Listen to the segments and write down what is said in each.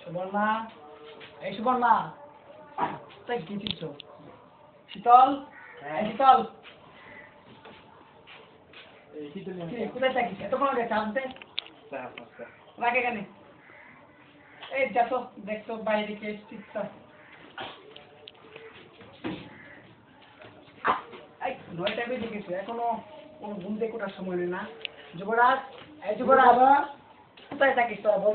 সুবর্ণা, এই সুবর্ণা, তাই কি চিচ্ছ? শীতল, শীতল, কোথায় থাকিস? এতক্ষণ আগে চাপতে রাখে কেন? এই যাতো দেখতো বাইরে কে চিৎকার। এই 9টা বেজে গেছে, এখনো কোন ঘুম থেকে ওঠার সময় নেই না। যুবরাজ, এই যুবরাজ, কোথায় থাকিস তোরা বল?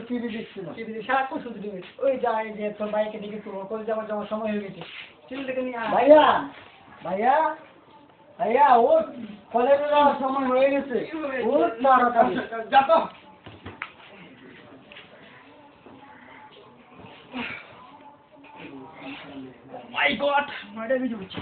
টিভি দেখছি না। টিভি সারাক্ষণ শুধু টিভি। ওই যাই যে তোর বাইকে দিকে তোর কল যাওয়ার সময় হয়ে গেছে। ছেলেটাকে নিয়ে আয়। ভাইয়া ভাইয়া ভাইয়া ও কলেজে যাওয়ার সময় হয়ে গেছে। ও তাড়াতাড়ি যাতো। মাই গড, 9টা বেজে গেছে।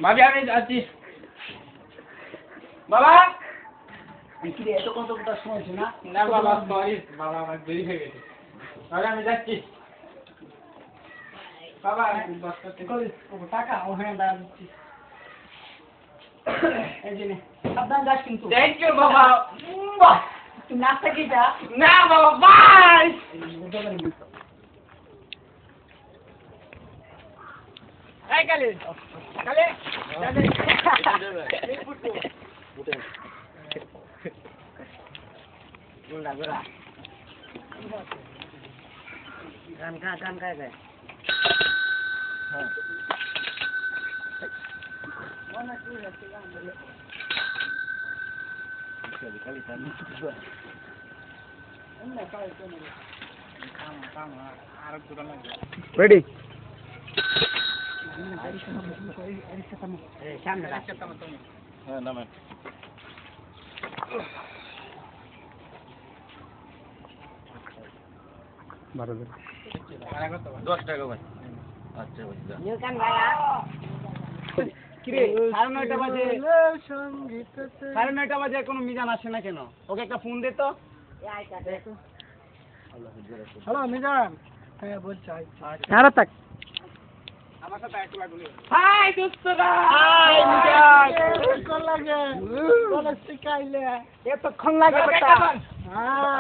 ভাবি আমি যাচ্ছি। বাবা কি রে এত কত কথা শুনছিস না? না বাবা সরি বাবা আমার দেরি হয়ে গেছে। তাহলে আমি যাচ্ছি। বাবা টাকা ও হ্যাঁ দাঁড়াচ্ছি। এই যে নে, সাবধান যাস কিন্তু। থ্যাংক ইউ বাবা। তুই নাস্তা খেয়ে যা। না বাবা বাই। এই কালে কালে গান গায় রেডি সামনে হ্যাঁ নামেন 10 টাকা ভাই আচ্ছা কিরে 9:30 বাজে 9:30 বাজে কোনো মিজান আসে না কেন? ওকে একটা ফোন দে তো। হ্যালো মিজান। হ্যাঁ বলছি আরে তাক আমার সাথে একটু লাগবে। হাই দোস্তরা হাই মিজান কোন লাগে কলেজ থেকে আইলে এতক্ষণ লাগে বেটা।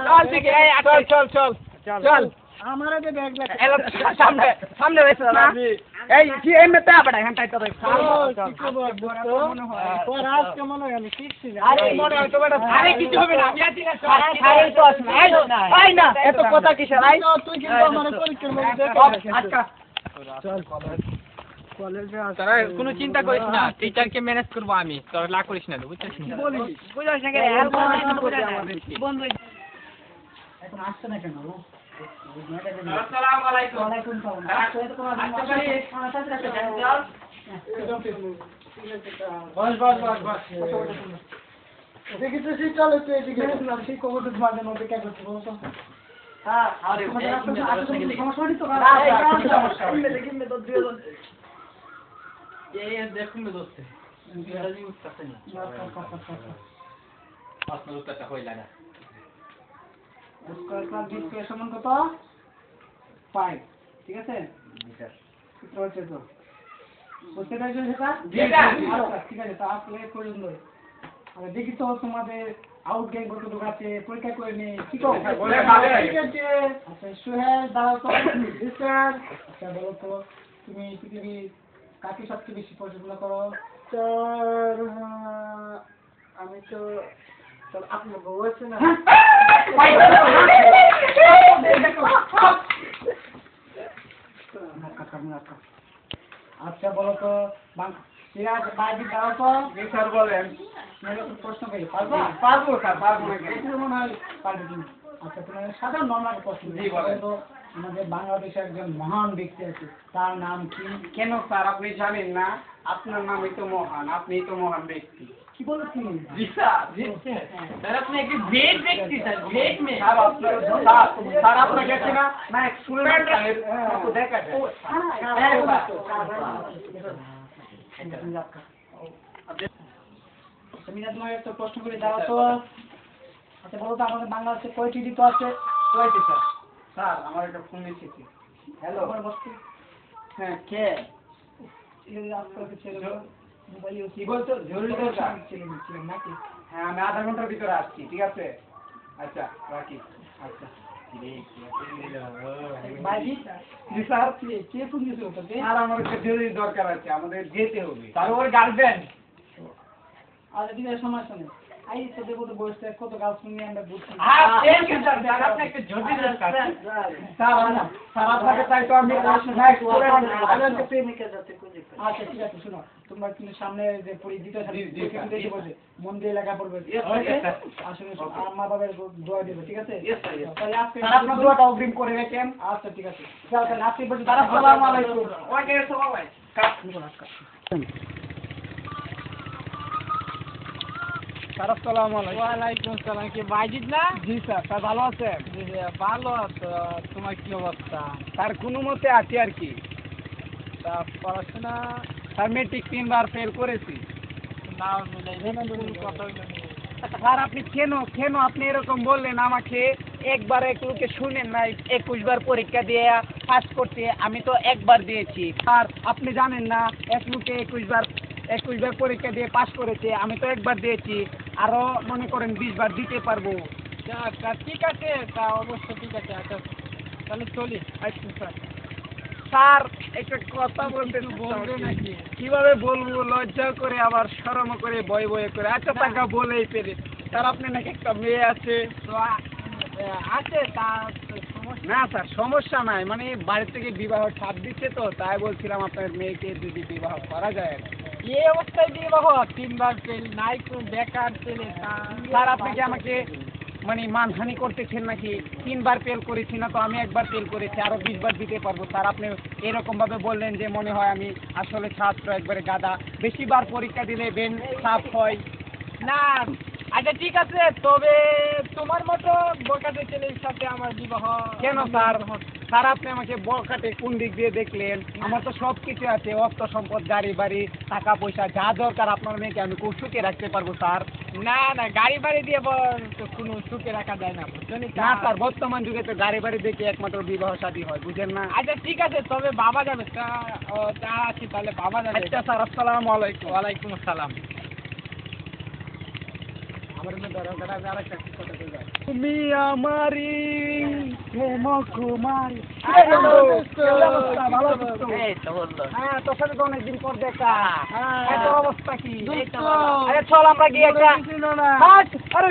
চল ঠিক আছে চল আমারে দে ব্যাগ লাগে সামনে সামনে রইছ না এই কি এই মেটা বড় ঘন্টায় তো কি খবর মনে হয় তোর আজ কেমন হয় আমি শিখছি না আরে মনে হয় তো বড় আরে কিছু হবে না আমি আছি না আরে তো আস না আই না এত কথা কিসের আই তুই কিন্তু আমারে পরীক্ষার মধ্যে দেখ আচ্ছা চল কলেজে তারা কোনো চিন্তা করিস না টিচারকে ম্যানেজ করব আমি তোরা লা করিস না বুঝছিস না বুঝাস না কেন বন্ধু এখন আসছে না কেন আসসালামু আলাইকুম ওয়ালাইকুম সালাম বস দেখি তো সেই চলে তুই এদিকে না সেই খবর তো তোমাদের মধ্যে কে করতে বলছো হ্যাঁ আরে সমস্যা হচ্ছে তো সমস্যা দেখি তো দুজন এই দেখুন দোস্ত বিরাজি উঠতেছে না আপনার উত্তরটা হইল না স্কয়ার ক্লাস বি স্কয়ার সমান কত 5 ঠিক আছে সূত্র হচ্ছে তো বুঝতে পারছো সেটা ঠিক আছে তা আসলে পর্যন্ত আরে দেখি তো তোমাদের আউট গেম কতটুকু আছে পরীক্ষা করে নে ঠিক আছে আচ্ছা সোহেল দাঁড়াও তো স্যার আচ্ছা বলো তো তুমি পৃথিবী কাকে সবচেয়ে বেশি পছন্দ করো স্যার আমি তো আপনার বউ আছে না আচ্ছা বলো তো সিরাজ বাইরে দাও তো স্যার বলেন প্রশ্ন করি পারবো স্যার পারবো না মনে হয় পারবে তুমি আচ্ছা তোমার সাধারণ নর্মাল প্রশ্ন তো আমাদের বাংলাদেশে একজন মহান ব্যক্তি আছে তার নাম কি? কেন স্যার আপনি জানেন না আপনার নামই তো মহান আপনিই তো মহান ব্যক্তি কি বলছিস? জি স্যার, জি স্যার আপনি একটি গ্রেট ব্যক্তি স্যার, গ্রেট মেয়ে। স্যার আপনাকে আছে না না শুনে দেখা যায় তুমি না তোমাকে একটা প্রশ্ন করে দাও তো। আচ্ছা বলো তো আমাদের বাংলাদেশে কয়টি ঋতু আছে? কয়টি স্যার? স্যার আমার একটা ফোন এসেছে। হ্যালো আমার বস্তু। হ্যাঁ কে? কি বলছো? জরুরি দরকার নাকি? হ্যাঁ আমি আধা ঘন্টার ভিতরে আসছি, ঠিক আছে? আচ্ছা রাখি। আচ্ছা আর আমার একটা জরুরি দরকার আছে, আমাদের যেতে হবে। স্যার ওর গার্লফ্রেন্ড। আচ্ছা ঠিক আছে সমস্যা নেই। আই তো দেখো তো বয়সটা কত গাছ শুনি আমরা বুঝছি। থ্যাংক ইউ স্যার, স্যার আপনি একটা জটিল দরকার। স্যার আপনাকে তাই তো আমি আচ্ছা ঠিক আছে শোনো, তোমরা কিন্তু সামনে যে পরিচিত মন দিয়ে লেখা পড়বে, আসলে মা বাবার দোয়া দেবে, ঠিক আছে? তাহলে আজকে আপনার দোয়াটা অগ্রিম করে রাখেন। আচ্ছা ঠিক আছে, তাহলে আজকে পর্যন্ত আসসালামু আলাইকুম। ওয়ালাইকুম আসসালাম। ওয়ালাইকুম আসসালাম। কি বাইজিৎ না? জি স্যার, স্যার ভালো আছেন? জি, ভালো আছো? তোমার কি অবস্থা? স্যার কোনো মতে আছি আর কি। তা পড়াশোনা স্যার মেট্রিক 3 বার ফেল করেছি। নাও মিলাই কথা হইলো নি। স্যার আপনি কেন আপনি এরকম বললেন আমাকে? একবার একটুকে শুনেন নাই, 21 বার পরীক্ষা দিয়ে পাস করতে, আমি তো একবার দিয়েছি। স্যার আপনি জানেন না এক লোকে 21 বার পরীক্ষা দিয়ে পাস করেছে, আমি তো একবার দিয়েছি, আরো মনে করেন 20 বার দিতে পারবো। তা ঠিক আছে, তা অবশ্য ঠিক আছে। আচ্ছা তাহলে চলি। আচ্ছা স্যার। স্যার একটা কথা বলতে বলবে নাকি? কিভাবে বলবো, লজ্জা করে আবার শরম করে ভয় করে। আচ্ছা টাকা বলেই পেরে। স্যার আপনি নাকি একটা মেয়ে আছে? তো আছে, তা সমস্যা না স্যার সমস্যা নাই, মানে বাড়ি থেকে বিবাহ ছাপ দিচ্ছে তো, তাই বলছিলাম আপনার মেয়েকে যদি বিবাহ করা যায় আর কি। এই অবস্থায় দিয়ে বাবা 3 বার ফেল, নাই কোন বেকার ছেলে। তা স্যার আপনি কি আমাকে মানে মানহানি করতেছেন নাকি? 3 বার ফেল করেছি না তো, আমি একবার ফেল করেছি, আরো 20 বার দিতে পারবো। স্যার আপনি এরকম ভাবে বললেন যে মনে হয় আমি আসলে ছাত্র একবারে গাদা, বেশিবার পরীক্ষা দিলে বেন সাফ হয়। না, আচ্ছা ঠিক আছে, তবে তোমার মতো বোকাটে ছেলের সাথে আমার বিবাহ কেন স্যার? স্যার আপনি আমাকে বকাটে কোন দিক দিয়ে দেখলেন? আমার তো সব কিছু আছে, অর্থ সম্পদ, গাড়ি বাড়ি, টাকা পয়সা, যা দরকার আপনার মেয়েকে আমি খুব সুখে রাখতে পারবো স্যার। না গাড়ি বাড়ি দিয়ে তো কোনো সুখে রাখা যায় না, বুঝছো নি? না স্যার, বর্তমান যুগে তো গাড়ি বাড়ি দেখে একমাত্র বিবাহ শাদী হয়, বুঝেন না? আচ্ছা ঠিক আছে, তবে বাবা যাবে। তা আছি, তাহলে বাবা যাবে। আচ্ছা স্যার, আসসালামু আলাইকুম। ওয়ালাইকুম আসসালাম। তুমি আমারি প্রেম কুমারী। ভালো আছিস তো? এই তো বললো। হ্যাঁ, তোর সাথে তো অনেকদিন পর দেখা। হ্যাঁ। এই তোর অবস্থা কি? এই তো ভালো। আরে চল আমরা গিয়ে একটা না। হাট, আরে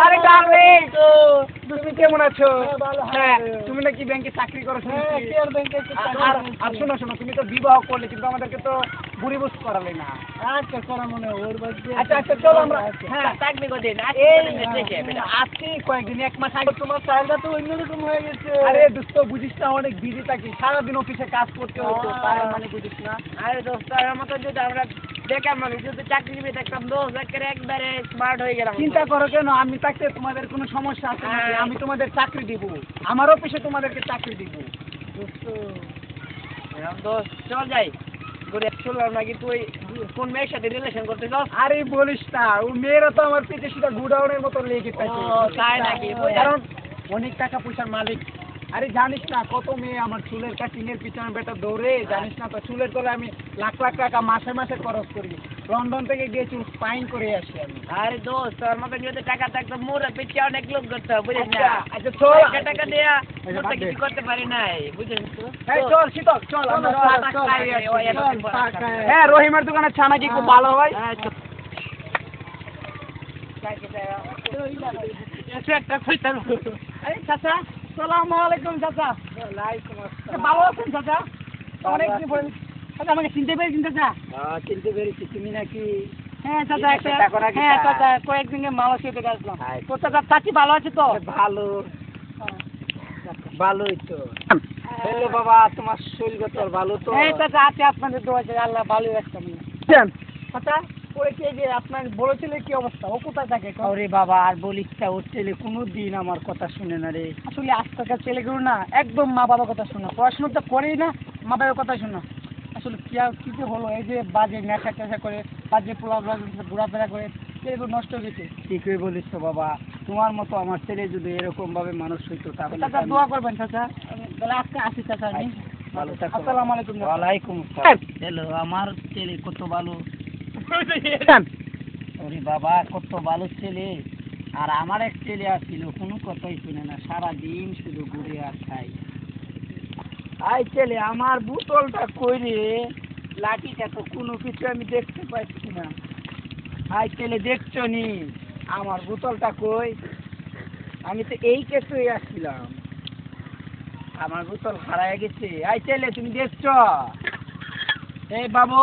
আরে ডার্লিং, তুমি কেমন আছো? হ্যাঁ, তুমি নাকি ব্যাংকে চাকরি করো শুনছি। আর শোনো তুমি তো বিবাহ করলে, কিন্তু আমাদেরকে তো বুড়িবুস করালে না। আচ্ছা করা মনে হয় ওর বাড়ি। আচ্ছা চলো আমরা। হ্যাঁ চাকরি করে দিন। আজকে কয়েকদিন, 1 মাস আগে। তোমার চালটা তো অন্যরকম হয়ে গেছে। আরে দোস্ত বুঝিস না, অনেক বিজি থাকি, সারাদিন অফিসে কাজ করতে হতো, তাই মানে বুঝিস না। আরে দোস্ত আমার মতো যদি আমরা বেকার মানুষ যদি চাকরিজীবী থাকতাম, দোস্ত একবারে স্মার্ট হয়ে গেলাম। চিন্তা করো কেন? আমি থাকতে তোমাদের কোনো সমস্যা আছে নাকি? আমি তোমাদের চাকরি দিব, আমার অফিসে তোমাদেরকে চাকরি দিব। দোস্ত চল যাই ঘুরে। শুনলাম নাকি তুই কোন মেয়ের সাথে রিলেশন করতে চাস? আরে বলিস না, ও মেয়েরা তো আমার পিঠে সেটা গুডাউনের মতো লেগে থাকে। তাই নাকি? কারণ অনেক টাকা পয়সার মালিক। আরে জানিস না কত মেয়ে আমার চুলের কাটিং এর পিছনে বেটা দৌড়ে, জানিস না তো? চুলের তলে আমি লাখ টাকা মাসে খরচ করি। লন্ডন থেকে গিয়ে চুল স্পাইন করে আসি আমি। আরে দোস্ত তোর মতো যদি টাকা থাকতো মোরা পিছিয়ে অনেক লোক করতে হবে, বুঝিস না? আচ্ছা চল। টাকা দেয়া মোটা কিছু করতে পারি নাই, বুঝিস তো? এই চল শীতল, চল আমরা চল, খাই আসি। ওই এতদিন পর আসলাম। হ্যাঁ, রহিমের দোকানের ছানা কি খুব ভালো হয়? এসে একটা কইতাম। আরে চাচা, আসসালামু আলাইকুম চাচা। ওয়ালাইকুম আসসালাম। ভালো আছেন চাচা? অনেকদিন পরে। আচ্ছা আমাকে চিনতে পেরেছেন চাচা? চিনতে পেরেছি, তুমি নাকি? হ্যাঁ চাচা, এই দেখা করা কি হ্যাঁ তা? চাচা, কয়েকদিন মালয়েশিয়া থেকে আসলাম। আচ্ছা। তো চাচা, চাচি ভালো আছে তো? ভালো, ভালোই তো। হ্যালো বাবা, তোমার শরীর তোর ভালো তো? হ্যাঁ চাচা, আছে আপনাদের দোয়া, চাচা আল্লাহ ভালোই রাখতাম। চাচা ওই কে যে আপনার বড় ছেলের কি অবস্থা, ও কোথায় থাকে এখন? ওরে বাবা আর বলিস না, ওর ছেলে কোনোদিন আমার কথা শুনে না রে। আসলে আজকালকার ছেলেগুলো না একদম মা বাবার কথা শোনা, পড়াশোনা তো করেই না, মা বাবার কথা শোনা। আসলে কি যে হলো, এই যে বাজে নেশা টেশা করে, বাজে ঘোরাফেরা করে ছেলেগুলো নষ্ট হয়ে গেছে। ঠিকই বলিস তো বাবা, তোমার মতো আমার ছেলে যদি এরকম ভাবে মানুষ হইতো তাহলে চাচা দোয়া করবেন চাচা, তাহলে আজকে আসি চাচা আমি। ভালো থাকো। আসসালামু আলাইকুম। ওয়ালাইকুম আসসালাম। হ্যালো, আমার ছেলে কত ভালো। ওরে বাবা কত ভালো ছেলে। আর আমার এক ছেলে আসছিল, কোনো কথাই শুনে না, সারাদিন শুধু ঘুরে আর খাই। আই ছেলে, আমার বোতলটা কই রে? লাঠিটা তো কোনো কিছু আমি দেখতে পাচ্ছি না। আই ছেলে দেখছো নি আমার বোতলটা কই? আমি তো এই কেসেই আসছিলাম, আমার বোতল হারায় গেছে। আই ছেলে তুমি দেখছো? এই বাবু